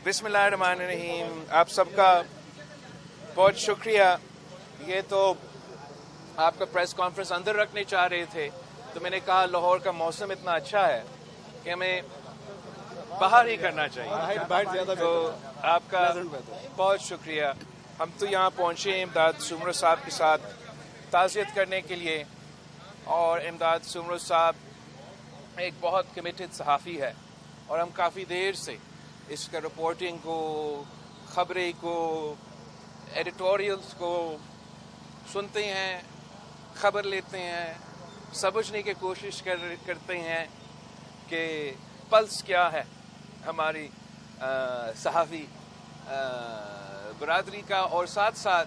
बिस्मिल्लाहिर्रहमानिर्रहीम। आप सबका बहुत शुक्रिया। ये तो आपका प्रेस कॉन्फ्रेंस अंदर रखने चाह रहे थे, तो मैंने कहा लाहौर का मौसम इतना अच्छा है कि हमें बाहर ही करना चाहिए। तो आपका बहुत शुक्रिया। हम तो यहाँ पहुँचे इमदाद सुमरो साहब के साथ ताज़ियत करने के लिए, और इमदाद सुमरो साहब एक बहुत कमिटेड सहाफ़ी है, और हम काफ़ी देर से इसका रिपोर्टिंग को, ख़बरें को, एडिटोरियल्स को सुनते हैं, ख़बर लेते हैं, समझने की कोशिश करते हैं कि पल्स क्या है हमारी सहाफ़ी बरादरी का, और साथ साथ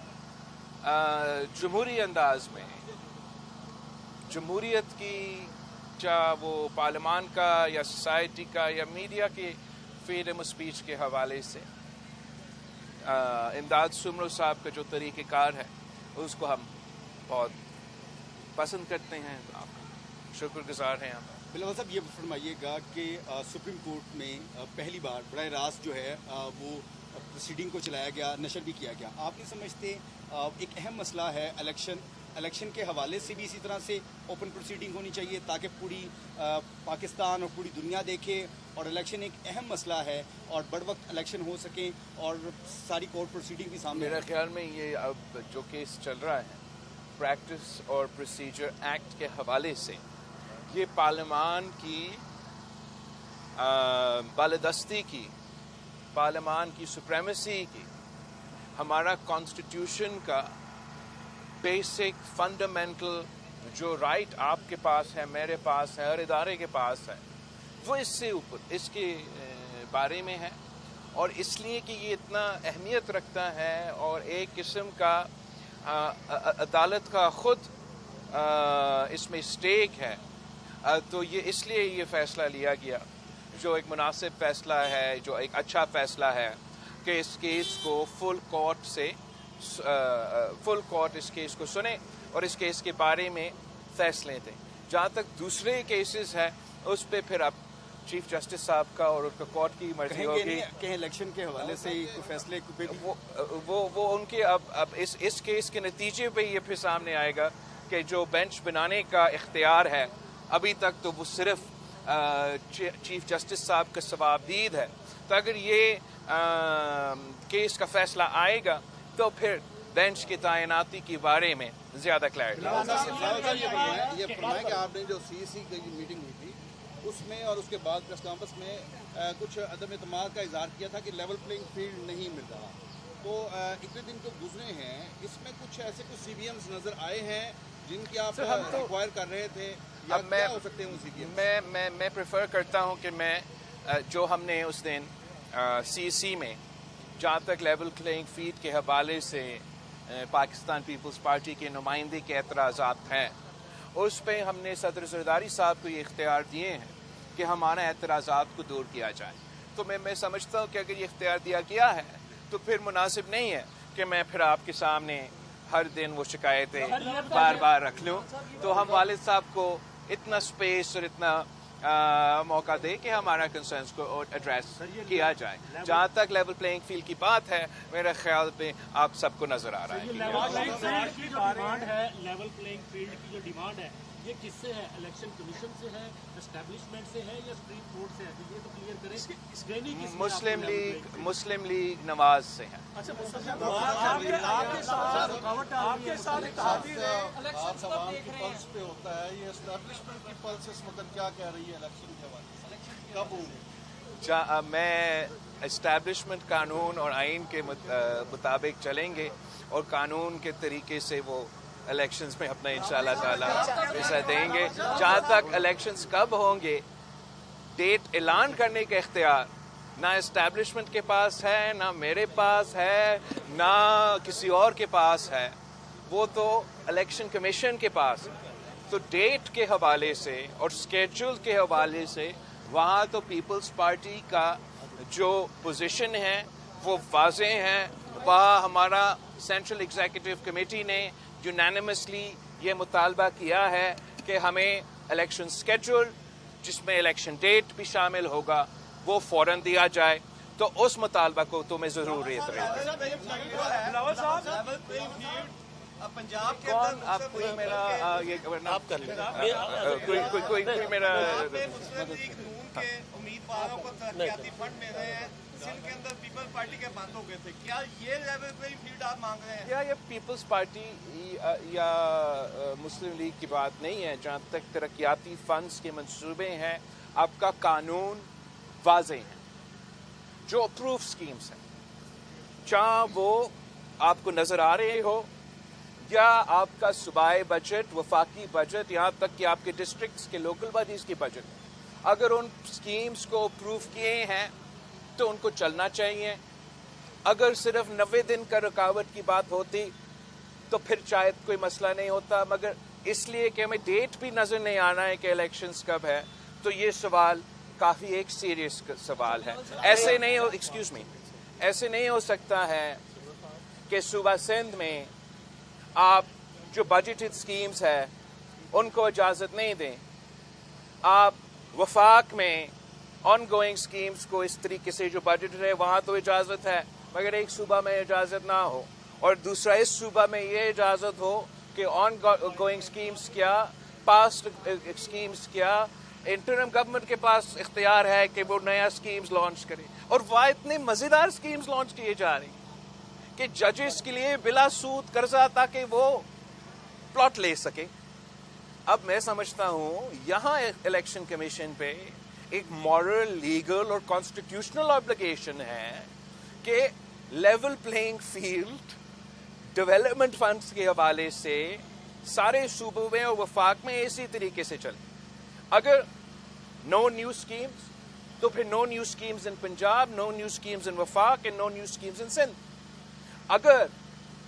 जमहूरी अंदाज में जमहूरियत की, चाहे वो पार्लियामान का या सोसाइटी का या मीडिया के फ्रीडम ऑफ स्पीच के हवाले से इमदाद सुमरो साहब का जो तरीक़ेकार है उसको हम बहुत पसंद करते हैं। तो आपका शुक्रगुजार हैं हम। बिलावल साहब, ये फरमाइएगा कि सुप्रीम कोर्ट में पहली बार बराह रास्त जो है वो प्रोसीडिंग को चलाया गया, नशर भी किया गया। आप नहीं समझते एक अहम मसला है इलेक्शन के हवाले से भी इसी तरह से ओपन प्रोसीडिंग होनी चाहिए ताकि पूरी पाकिस्तान और पूरी दुनिया देखे, और इलेक्शन एक अहम मसला है और बड़ वक्त इलेक्शन हो सके और सारी कोर्ट प्रोसीडिंग भी सामने। मेरा ख्याल में ये अब जो केस चल रहा है प्रैक्टिस और प्रोसीजर एक्ट के हवाले से, ये पार्लियामान की बालादस्ती की, पार्लियामान की सुप्रीमेसी की, हमारा कॉन्स्टिट्यूशन का बेसिक फंडामेंटल जो राइट आपके पास है, मेरे पास है, हर इदारे के पास है, वो इससे ऊपर इसके बारे में है। और इसलिए कि ये इतना अहमियत रखता है और एक किस्म का अदालत का खुद इसमें स्टेक है, तो ये इसलिए ये फ़ैसला लिया गया जो एक मुनासिब फ़ैसला है, जो एक अच्छा फ़ैसला है कि इस केस को फुल कोर्ट इस केस को सुने और इस केस के बारे में फ़ैसले दें। जहाँ तक दूसरे केसेस हैं उस पर फिर अब चीफ जस्टिस साहब का और उसका कोर्ट की मर्जी होगी। कहीं इलेक्शन के हवाले से फैसले वो उनके अब इस केस के नतीजे पे ये फिर सामने आएगा कि जो बेंच बनाने का इख्तियार है अभी तक तो वो सिर्फ चीफ जस्टिस साहब का सवाबदीद है। तो अगर ये केस का फैसला आएगा तो फिर बेंच की तैनाती के बारे में ज़्यादा क्लैरिटी। ये फरमाएं कि आपने जो सीईसी की मीटिंग हुई थी उसमें और उसके बाद प्रेस कॉन्फ्रेंस में कुछ अदम एतमाद का इजहार किया था कि लेवल प्लेइंग फील्ड नहीं मिल रहा, तो इतने दिन तो गुजरे हैं, इसमें कुछ ऐसे कुछ CBMs नज़र आए हैं जिनकी आप इंक्वायर कर रहे थे, या क्या हो सकते हैं वो CBMs? मैं प्रेफर करता हूँ कि मैं जो हमने उस दिन CEC में जहाँ तक लेवल प्लेइंग फील्ड के हवाले से पाकिस्तान पीपल्स पार्टी के नुमाइंदे के एतराज़ात हैं, उस पर हमने सदर ज़रदारी साहब को ये इख्तियार दिए हैं कि हमारा एतराज़ात को दूर किया जाए। तो मैं समझता हूँ कि अगर ये इख्तियार दिया गया है तो फिर मुनासिब नहीं है कि मैं फिर आपके सामने हर दिन वो शिकायतें बार बार रख लूँ। तो हम वालिद साहब को इतना स्पेस और इतना मौका दे कि हमारा कंसर्न्स को एड्रेस किया जाए। जहाँ तक लेवल प्लेइंग फील्ड की बात है, मेरे ख्याल पे आप सबको नजर आ रहा है। लेवल प्लेइंग फील्ड की जो डिमांड है ये किससे है? इलेक्शन कमीशन से है, एस्टेब्लिशमेंट से है, या सुप्रीम कोर्ट से है? तो ये तो क्लियर करें। मुस्लिम लीग नवाज से है। अच्छा, पल्स पे होता है, ये एस्टेब्लिशमेंट की पल्स इस वक्त क्या कह रही है इलेक्शन के हवाले से, कब होंगे? मैं एस्टेब्लिशमेंट कानून और आइन के मुताबिक चलेंगे और कानून के तरीके से वो इलेक्शंस में अपना इंशाअल्लाह ताला हिस्सा देंगे। जहाँ तक इलेक्शंस कब होंगे, डेट ऐलान करने का इख्तियार ना एस्टेब्लिशमेंट के पास है, ना मेरे पास है, ना किसी और के पास है, वो तो इलेक्शन कमीशन के पास है। तो डेट के हवाले से और स्केड्यूल के हवाले से वहाँ तो पीपल्स पार्टी का जो पोजीशन है वो वाज़े हैं। वहाँ हमारा सेंट्रल एग्जीक्यूटिव कमेटी ने यूनानिमसली ये मुतालबा किया है कि हमें इलेक्शन स्केड्यूल जिसमें इलेक्शन डेट भी शामिल होगा वो फ़ौरन दिया जाए। تو اس مطالبہ کو تو میں ضرور ریت رہتا ہوں. پنجاب کے کون آپ کوئی میرا یہ آپ کر لیں. کوئی میرا مسلم لیگ نون کے امیدواروں کو ترقیاتی فنڈ مل رہے ہیں جن کے اندر پیپل پارٹی کے بند ہو گئے تھے. کیا یہ لیول پلئنگ فیلڈ آپ مانگ رہے ہیں؟ کیا یہ پیپلز پارٹی یا مسلم لیگ کی بات نہیں ہے. جہاں تک ترقیاتی فنڈز کے منصوبے ہیں آپ کا قانون واضح ہے. جو اپروو اسکیمز ہیں چاہے وہ آپ کو نظر آ رہے ہو یا آپ کا صوبائی بجٹ, وفاقی بجٹ, یہاں تک کہ آپ کے ڈسٹرکٹس کے لوکل باڈیز کی بجٹ, اگر ان اسکیمز کو اپروو کیے ہیں تو ان کو چلنا چاہیے. اگر صرف 90 دن کا رکاوٹ کی بات ہوتی تو پھر شاید کوئی مسئلہ نہیں ہوتا, مگر اس لیے کہ ہمیں ڈیٹ بھی نظر نہیں آنا ہے کہ الیکشنز کب ہے, تو یہ سوال کافی ایک سیریس سوال ہے. ایسے نہیں ہو سکتا ہے کہ صوبہ سندھ میں آپ جو بجٹڈ اسکیمز ہے ان کو اجازت نہیں دیں, آپ وفاق میں آن گوئنگ اسکیمز کو اس طریقے سے جو بجٹ ہے وہاں تو اجازت ہے مگر ایک صوبہ میں اجازت نہ ہو, اور دوسرا اس صوبہ میں یہ اجازت ہو کہ آن گوئنگ اسکیمز کیا, پاسٹ اسکیمز کیا, انٹرم گورنمنٹ کے پاس اختیار ہے کہ وہ نیا اسکیمز لانچ کرے. اور وہ اتنے مزیدار اسکیمز لانچ کیے جا رہے ہیں کہ ججز کے لیے بلا سود قرضہ تاکہ وہ پلاٹ لے سکے. اب میں سمجھتا ہوں یہاں الیکشن کمیشن پہ ایک مورل, لیگل اور کانسٹیٹیوشنل آبلیگیشن ہے کہ level playing field development funds کے حوالے سے سارے صوبوں میں اور وفاق میں اسی طریقے سے چلے. اگر نو نیو اسکیمز تو پھر no new schemes in Punjab, no new schemes in وفاق and no new schemes in Sindh. اگر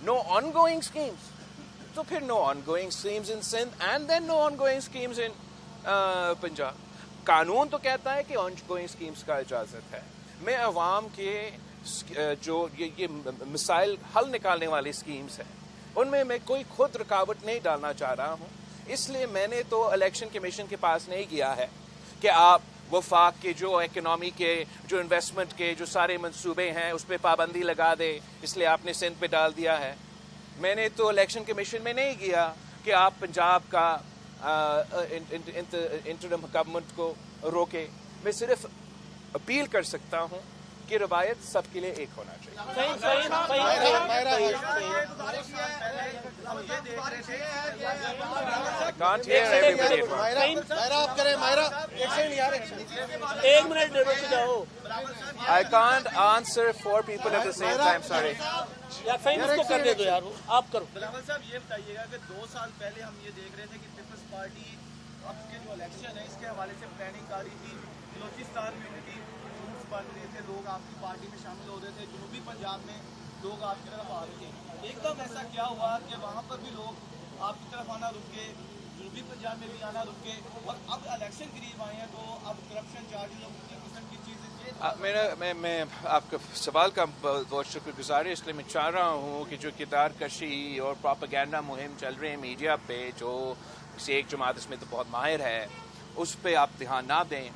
نو آن گوئنگ اسکیمز تو پھر no ongoing schemes in Sindh and then no ongoing schemes in Punjab. قانون تو کہتا ہے کہ آن گوئنگ اسکیمز کا اجازت ہے. میں عوام کے جو یہ مسائل حل نکالنے والی اسکیمز ہیں ان میں کوئی خود رکاوٹ نہیں ڈالنا چاہ رہا ہوں. اس لیے میں نے تو الیکشن کمیشن کے پاس نہیں گیا ہے کہ آپ وفاق کے جو اکنامی کے, جو انویسٹمنٹ کے جو سارے منصوبے ہیں اس پہ پابندی لگا دے, اس لیے آپ نے سندھ پہ ڈال دیا ہے. میں نے تو الیکشن کمیشن میں نہیں گیا کہ آپ پنجاب کا انٹرم گورنمنٹ کو روکے. میں صرف اپیل کر سکتا ہوں کہ روایت سب کے لیے ایک ہونا چاہیے. Can't hear everybody at once. I can't answer 4 people at the same time, sorry. اس کو کر دے دو یار, آپ کرو. بلاول صاحب یہ بتائیے گا کہ 2 سال پہلے ہم یہ دیکھ رہے تھے کہ پیپلز پارٹی اب کے جو الیکشن ہے اس کے حوالے سے پلاننگ کر رہی تھی. بلوچستان میں ان کی گروپس بن رہے تھے, لوگ آپ کی پارٹی میں شامل ہو رہے تھے, جنوبی پنجاب میں لوگ آپ کی طرف آ رہے تھے. ایک دم ایسا کیا ہوا کہ وہاں پر بھی لوگ آپ کی طرف آنا رک گئے, جنوبی پنجاب میں بھی آنا رک گئے, اور اب الیکشن قریب آئے ہیں تو اب کرپشن چارجز اور مختلف قسم کی چیزیں. میں آپ کا سوال کا بہت شکر گزار ہے. اس لیے میں چاہ رہا ہوں کہ جو کردار کشی اور پراپیگینڈا مہم چل رہے ہیں میڈیا پہ, جو کسی ایک جماعت اس میں تو بہت ماہر ہے, اس پہ آپ دھیان نہ دیں.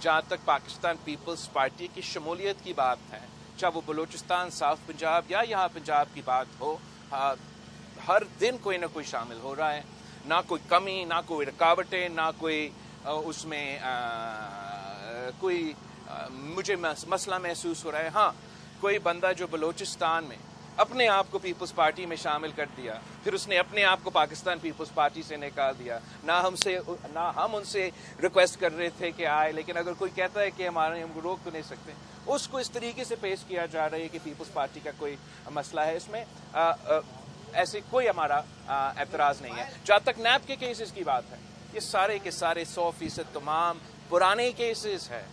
جہاں تک پاکستان پیپلز پارٹی کی شمولیت کی بات ہے, چاہے وہ بلوچستان, ساؤتھ پنجاب یا یہاں پنجاب کی بات ہو, ہر دن کوئی نہ کوئی شامل ہو رہا ہے. نہ کوئی کمی, نہ کوئی رکاوٹیں, نہ کوئی اس میں کوئی مجھے مسئلہ محسوس ہو رہا ہے. ہاں کوئی بندہ جو بلوچستان میں اپنے آپ کو پیپلز پارٹی میں شامل کر دیا, پھر اس نے اپنے آپ کو پاکستان پیپلز پارٹی سے نکال دیا. نہ ہم ان سے ریکویسٹ کر رہے تھے کہ آئے, لیکن اگر کوئی کہتا ہے کہ ہم کو روک تو نہیں سکتے, اس کو اس طریقے سے پیش کیا جا رہا ہے کہ پیپلز پارٹی کا کوئی مسئلہ ہے. اس میں ایسے کوئی ہمارا اعتراض نہیں ہے. جہاں تک نیب کے کیسز کی بات ہے, یہ سارے کے سارے 100% تمام پرانے کیسز ہیں,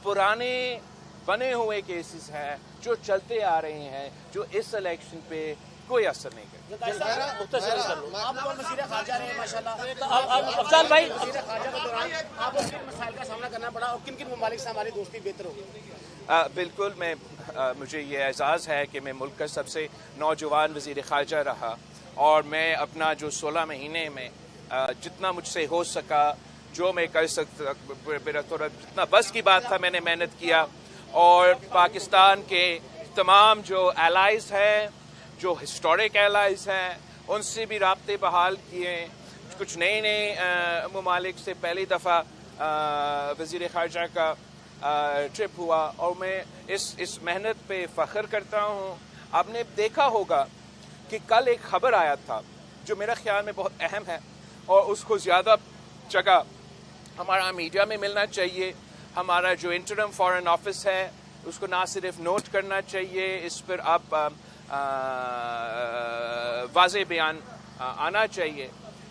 پرانے بنے ہوئے کیسز ہیں جو چلتے آ رہے ہیں, جو اس الیکشن پہ کوئی اثر نہیں کرتے. افضال بھائی, آپ کو کن مسائل کا سامنا کرنا پڑا اور کن کن ممالک سے ہماری دوستی بہتر ہوگی؟ بالکل, مجھے یہ اعزاز ہے کہ میں ملک کا سب سے نوجوان وزیر خارجہ رہا, اور میں اپنا جو 16 مہینے میں جتنا مجھ سے ہو سکا, جو میں کر سکتا, میرا تھوڑا جتنا بس کی بات تھا میں نے محنت کیا, اور پاکستان کے تمام جو allies ہیں, جو ہسٹورک allies ہیں, ان سے بھی رابطے بحال کیے. کچھ نئے ممالک سے پہلی دفعہ وزیر خارجہ کا ٹرپ ہوا, اور میں اس محنت پہ فخر کرتا ہوں. آپ نے دیکھا ہوگا کہ کل ایک خبر آیا تھا جو میرا خیال میں بہت اہم ہے, اور اس کو زیادہ جگہ ہمارا میڈیا میں ملنا چاہیے. ہمارا جو انٹرم فارن آفس ہے اس کو نہ صرف نوٹ کرنا چاہیے, اس پر آپ واضح بیان آنا چاہیے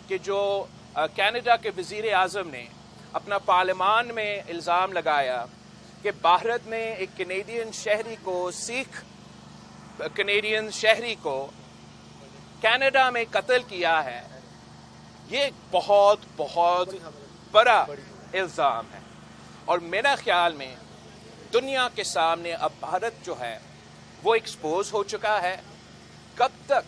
کہ جو کینیڈا کے وزیر اعظم نے اپنا پارلیمان میں الزام لگایا کہ بھارت نے ایک کینیڈین شہری کو, سکھ کینیڈین شہری کو کینیڈا میں قتل کیا ہے, یہ ایک بہت بہت بڑا الزام ہے. اور میرا خیال میں دنیا کے سامنے اب بھارت جو ہے وہ ایکسپوز ہو چکا ہے. کب تک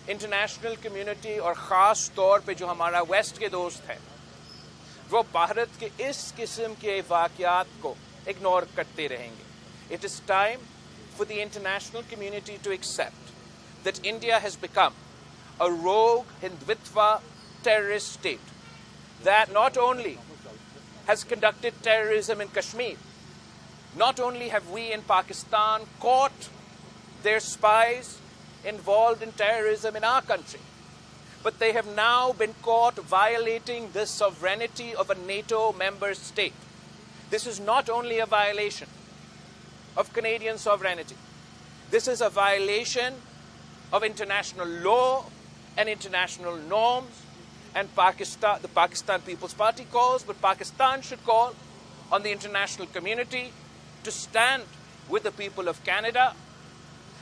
انٹرنیشنل کمیونٹی اور خاص طور پہ جو ہمارا ویسٹ کے دوست ہیں وہ بھارت کے اس قسم کے واقعات کو اگنور کرتے رہیں گے؟ It is time for the international community to accept that India has become a rogue Hindutva terrorist state that not only has conducted terrorism in Kashmir, not only have we in Pakistan caught their spies involved in terrorism in our country, but they have now been caught violating the sovereignty of a NATO member state. This is not only a violation of Canadian sovereignty. This is a violation of international law and international norms, and the Pakistan People's Party calls, but Pakistan should call on the international community to stand with the people of Canada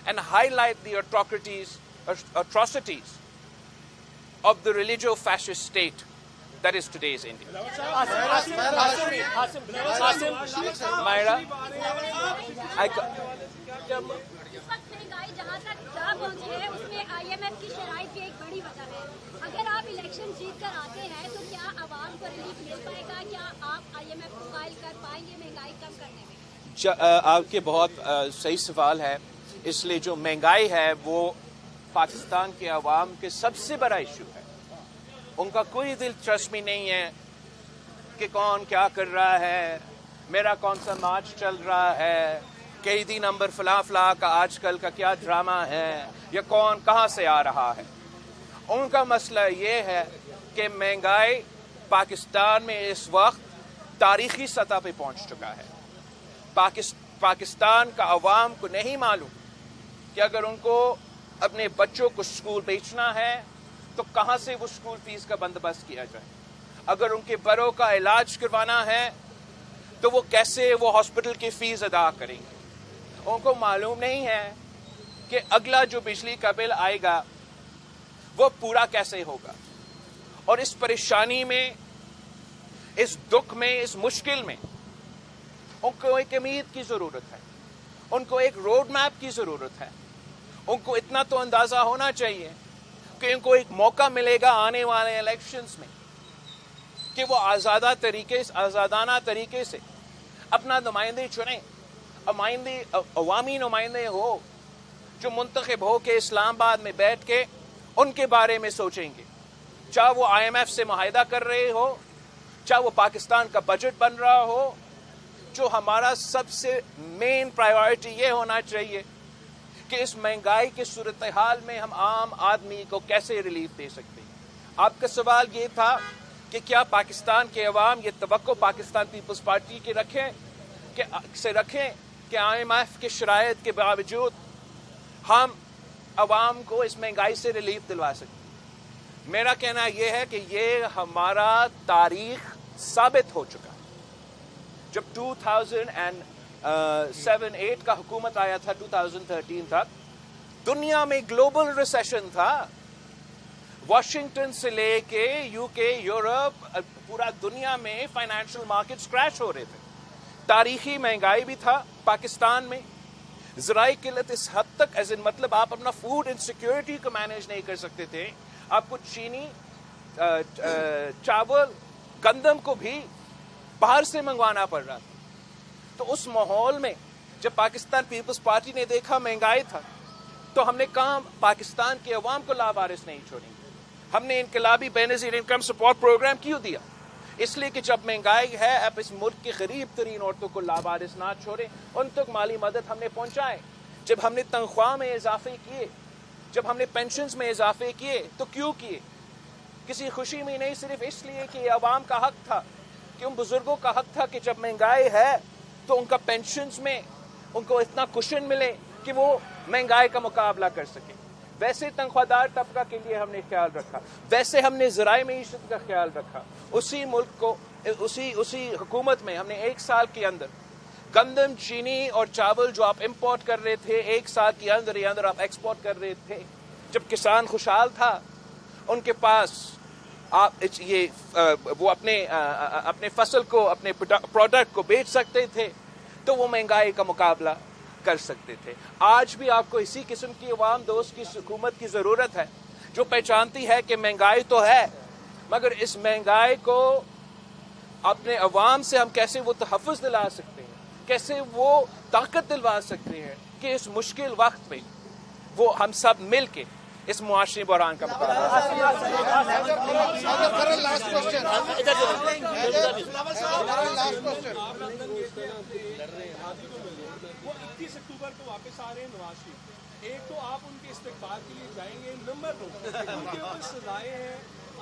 and highlight the atrocities of the religio-fascist state that is today's India. Myra, اس وقت مہنگائی جہاں تک جا پہنچی ہے اس میں IMF کی شرائط بھی ایک بڑی وجہ ہے. اگر آپ الیکشن جیت کر آتے ہیں تو کیا عوام کو ریلیف مل پائے گا؟ کیا آپ IMF کو قائل کر پائیں گے مہنگائی کم کرنے میں؟ آپ کے بہت صحیح سوال ہے. اس لیے جو مہنگائی ہے وہ پاکستان کے عوام کے سب سے بڑا ایشو ہے. ان کا کوئی دلچسپی نہیں ہے کہ کون کیا کر رہا ہے, میرا کون سا مارچ چل رہا ہے, قیدی نمبر فلاں فلاں کا آج کل کا کیا ڈرامہ ہے, یا کون کہاں سے آ رہا ہے. ان کا مسئلہ یہ ہے کہ مہنگائی پاکستان میں اس وقت تاریخی سطح پہ پہنچ چکا ہے. پاکستان کا عوام کو نہیں معلوم کہ اگر ان کو اپنے بچوں کو اسکول بھیجنا ہے تو کہاں سے وہ اسکول فیس کا بندوبست کیا جائے. اگر ان کے بڑوں کا علاج کروانا ہے تو وہ کیسے وہ ہاسپٹل کی فیس ادا کریں گے. ان کو معلوم نہیں ہے کہ اگلا جو بجلی کا بل آئے گا وہ پورا کیسے ہوگا. اور اس پریشانی میں, اس دکھ میں, اس مشکل میں ان کو ایک امید کی ضرورت ہے, ان کو ایک روڈ میپ کی ضرورت ہے. ان کو اتنا تو اندازہ ہونا چاہیے کہ ان کو ایک موقع ملے گا آنے والے الیکشنز میں کہ وہ آزادانہ طریقے سے اپنا نمائندے چنیں, عوامی نمائندے ہو جو منتخب ہو کے اسلام آباد میں بیٹھ کے ان کے بارے میں سوچیں گے. چاہے وہ IMF سے معاہدہ کر رہے ہو, چاہے وہ پاکستان کا بجٹ بن رہا ہو. جو ہمارا سب سے مین پرائیورٹی یہ ہونا چاہیے کہ اس مہنگائی کی صورتحال میں ہم عام آدمی کو کیسے ریلیف دے سکتے ہیں. آپ کا سوال یہ تھا کہ کیا پاکستان کے عوام یہ توقع پاکستان پیپلز پارٹی کے رکھیں کہ IMF کے شرائط کے باوجود ہم عوام کو اس مہنگائی سے ریلیف دلوا سکیں. میرا کہنا یہ ہے کہ یہ ہمارا تاریخ ثابت ہو چکا. جب 2007-8 کا حکومت آیا تھا 2013 تک دنیا میں گلوبل ریسیشن تھا. واشنگٹن سے لے کے UK, یورپ, پورا دنیا میں فائنینشل مارکیٹس کریش ہو رہے تھے. تاریخی مہنگائی بھی تھا پاکستان میں. ذرائع قلت اس حد تک مطلب آپ اپنا فوڈ انسیکیورٹی کو مینیج نہیں کر سکتے تھے. آپ کو چینی, چاول, گندم کو بھی باہر سے منگوانا پڑ رہا تھا. तो उस माहौल में जब पाकिस्तान पीपल्स पार्टी ने देखा महंगाई था, तो हमने कहा पाकिस्तान के अवाम को लावारिस नहीं छोड़ेंगे। हमने इनकलाबी बेनज़ीर इनकम सपोर्ट प्रोग्राम क्यों दिया? इसलिए कि जब महंगाई है, अब इस मुल्क के गरीब तरीन औरतों को लावारिस ना छोड़ें, उन तक माली मदद हमने पहुंचाए। जब हमने तनख्वाह में इजाफे किए, जब हमने पेंशन्स में इजाफे किए, तो क्यों किए? किसी खुशी में नहीं, सिर्फ इसलिए कि अवाम का हक था, कि उन बुजुर्गों का हक था कि जब महंगाई है तो उनका पेंशन्स में उनको इतना कुशन मिले कि वो महंगाई का मुकाबला कर सके। वैसे तनख्वाहदार तबका के लिए हमने ख्याल रखा, वैसे हमने ज़राए मईशत का ख्याल रखा। उसी मुल्क को उसी हुकूमत में हमने 1 साल के अंदर गंदम, चीनी और चावल जो आप इंपोर्ट कर रहे थे, 1 साल के अंदर ही अंदर आप एक्सपोर्ट कर रहे थे। जब किसान खुशहाल था, उनके पास आप वो अपने फसल को, अपने प्रोडक्ट को बेच सकते थे, तो वो महंगाई का मुकाबला कर सकते थे। आज भी आपको इसी किस्म की अवाम दोस्त की हुकूमत की ज़रूरत है, जो पहचानती है कि महंगाई तो है, मगर इस महंगाई को अपने अवाम से हम कैसे वो तहफ़्फ़ुज़ दिला सकते हैं, कैसे वो ताकत दिलवा सकते हैं कि इस मुश्किल वक्त में वो हम सब मिल के इस मुआशरी बहरान का मुकाबला। वो 21 अक्टूबर को वापस आ रहे हैं नवाज शरीफ। एक तो आप उनके इस्तकबाल के लिए जाएंगे, नंबर 2 उनके ऊपर सजाएं हैं।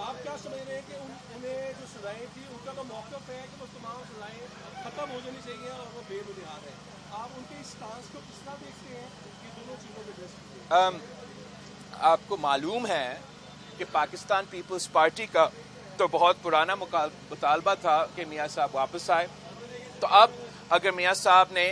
आप क्या समझ रहे हैं कि उन्हें जो सजाएं थी, उनका तो मौक़िफ़ है कि वो तमाम सजाएं ख़त्म हो जानी चाहिए और वो बेबुनियाद है। आप उनके इस स्टांस को किस तरह देखते हैं? ये दोनों चीज़ों को एड्रेस कीजिए। आपको मालूम है कि पाकिस्तान पीपल्स पार्टी का तो बहुत पुराना मुतालबा था कि मियाँ साहब वापस आए। तो अब अगर मियाँ साहब ने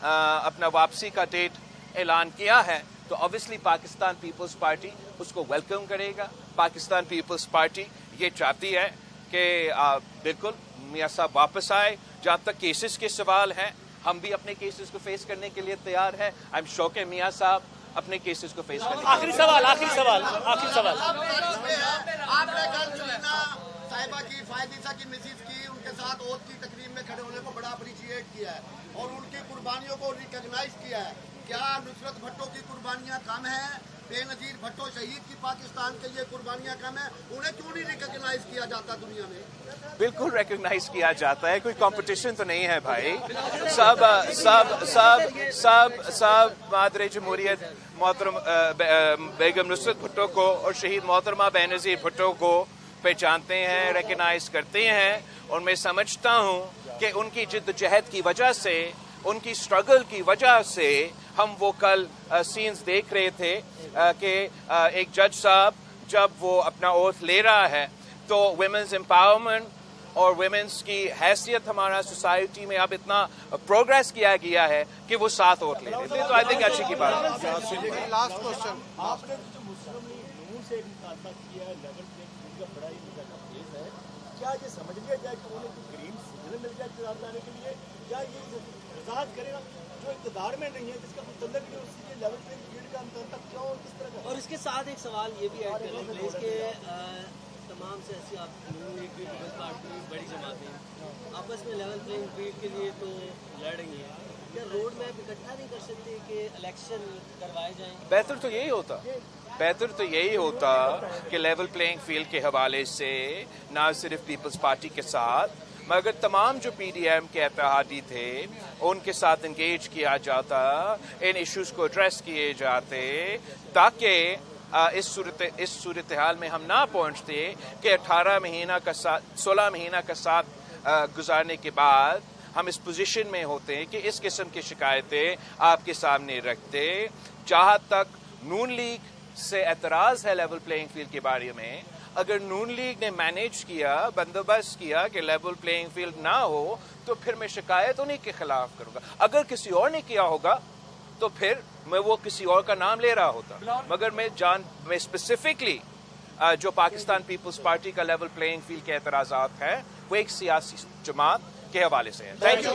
अपना वापसी का डेट ऐलान किया है, तो ऑब्वियसली पाकिस्तान पीपल्स पार्टी उसको वेलकम करेगा। पाकिस्तान पीपल्स पार्टी ये चाहती है कि बिल्कुल मियाँ साहब वापस आए। जहाँ तक केसेस के सवाल हैं, हम भी अपने केसेस को फेस करने के लिए तैयार हैं। आई एम श्योर कि मियाँ साहब अपने केसेस को फेस करने। आखिरी सवाल आपने कल साहिबा की, फायदीसा की मिसिस की, उनके साथ ओथ की तकरीब में खड़े होने को बड़ा अप्रिशिएट किया है और उनकी कुर्बानियों को रिकॉग्नाइज किया है। क्या नुसरत भट्टो की कुर्बानियां कम हैं? बेनजीर भट्टो शहीद की पाकिस्तान के लिए कुर्बानियां कम है? उन्हें क्यों नहीं रिकॉग्नाइज किया जाता दुनिया में? बिल्कुल रिकॉग्नाइज किया जाता है, कोई कंपटीशन तो नहीं है भाई। सब मादरे जमहूरियत मोहतरम बेगम नुसरत भट्टो को और शहीद मोहतरमा बेनजीर भट्टो को पहचानते हैं, रिकॉग्नाइज करते हैं। और मैं समझता हूँ कि उनकी जिद्दोजहद की वजह से, उनकी स्ट्रगल की वजह से हम वो कल सीन्स देख रहे थे कि एक जज साहब जब वो अपना ओथ ले रहा है, तो वुमेन्स एम्पावरमेंट और वुमेन्स की हैसियत हमारा सोसाइटी में अब इतना प्रोग्रेस किया गया है कि वो साथ ओथ ले लेते हैं। तो आई थिंक अच्छी की बात है। लास्ट क्वेश्चन, आपने जो मुस्लिम लीग नून से मुखालफत किया है, लेवल प्लेइंग का बड़ा ही मजा का केस है, क्या ये समझ लिया जाए कि उन्हें कोई ग्रीन सिग्नल मिल जाए इक़्तिदार में आने के लिए, या ये वजाहत करेगा जो इक़्तिदार में नहीं है, जिसका कोई तल्लुक नहीं, उसके लेवल प्लेइंग फील्ड का अंतर तक क्यों और किस तरह का? और इसके साथ एक सवाल ये भी ऐड कर लें प्लीज़ कि तमाम सियासी आप नून लीग की पीपल्स पार्टी बड़ी जमातें आपस में लेवल प्लेइंग फील्ड के लिए तो लड़ रही हैं, क्या रोड मैप इकट्ठा नहीं कर सकते कि इलेक्शन करवाए जाएं? बेहतर तो यही होता कि लेवल प्लेइंग फील्ड के हवाले से ना सिर्फ पीपल्स पार्टी के साथ, मगर तमाम जो PDM के इत्तेहादी थे उनके साथ इंगेज किया जाता, इन इश्यूज को एड्रेस किए जाते, ताकि इस सूरत हाल में हम ना पहुंचते कि 16 महीना का साथ गुजारने के बाद हम इस पोजीशन में होते हैं कि इस किस्म की शिकायतें आपके सामने रखते। जहाँ तक नून लीग से एतराज़ है लेवल प्लेइंग फील्ड के बारे में, अगर नून लीग ने मैनेज किया, बंदोबस्त किया कि लेवल प्लेइंग फील्ड ना हो, तो फिर मैं शिकायत उन्हीं के खिलाफ करूंगा। अगर किसी और ने किया होगा तो फिर मैं वो किसी और का नाम ले रहा होता, मगर मैं स्पेसिफिकली जो पाकिस्तान पीपल्स पार्टी का लेवल प्लेइंग फील्ड के एतराज़ात है वो एक सियासी जमात के हवाले से है। Thank you.